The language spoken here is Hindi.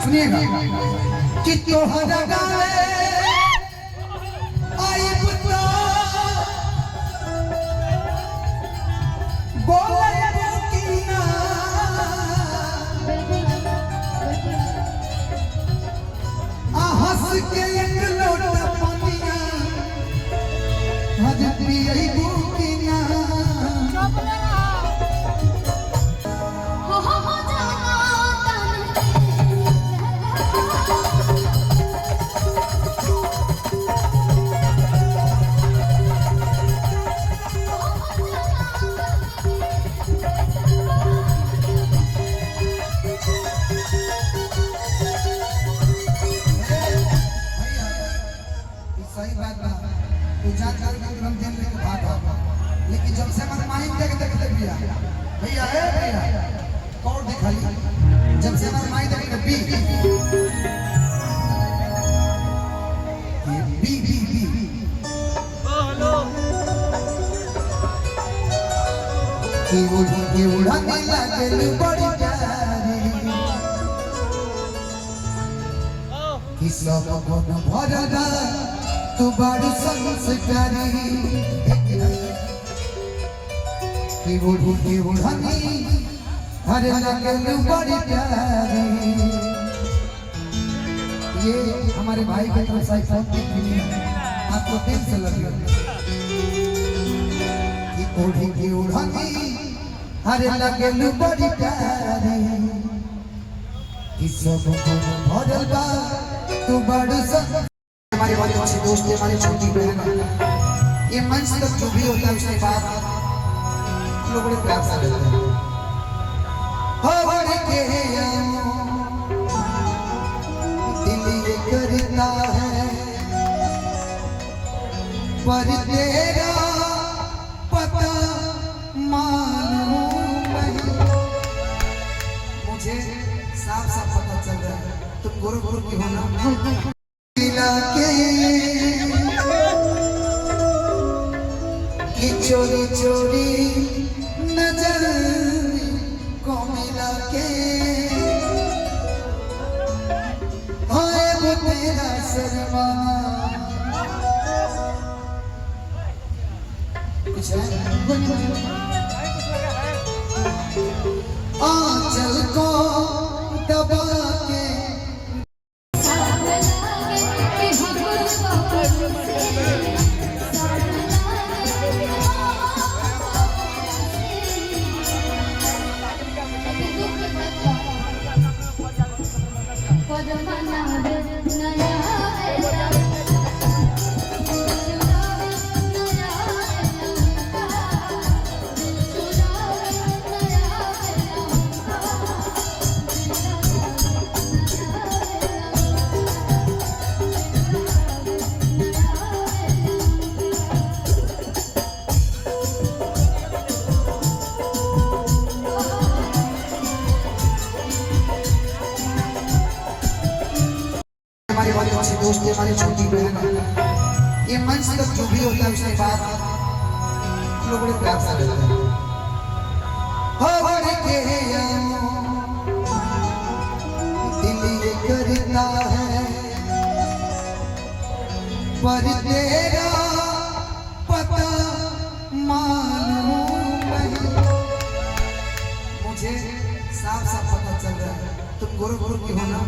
सुनिएगा कि तोहरा गावे आई बुता बोले बुकीना हंस के एक लोटा पानिया हज पियई बुकीना सही बात बा पूजा कर हम दिन में भाग लेकिन जब से मन माइंड देख देखते भैया भैया ए भैया कौन दिखाई जब से मन माइंड देख बी बी बी बी हेलो की उड़ाने लागल बड़ी प्यारी कि सब मन भरदा तू बड़ी संस्कारी की उड़ानी हरे लगल बड़ी प्यारी। ये हमारे भाई के तरफ से फोन की आपको दिल से लगी कि ओढ़ी की उड़ानी हरे लगल बड़ी प्यारी कि सब मन भरदा तू बड़ी हमारे बहुत अच्छे दोस्त है हमारी छोटी बहन ये मंच तक जो भी होता है उसके बाद हम लोग बड़े प्यार से रहते हैं हो बड़े के दिल ये करता है पर तेरा पता मालूम नहीं मुझे साफ साफ पता चल रहा है तुम गुरु गुरु की होना कि चोरी चोरी नजर को मिला के होए वो तेरा शर्माना कुछ है आंचल को दबा के हमारे बहुत अच्छे दोस्त है हमारी छोटी बहन ये मंच तक जो भी होता है उसके बाद हम लोग बड़े प्यार से रहते हैं हो बड़े के दिल ये करता है पर तेरा पता मालूम नहीं मुझे साफ साफ पता चल रहा है तुम गुरु गुरु की होना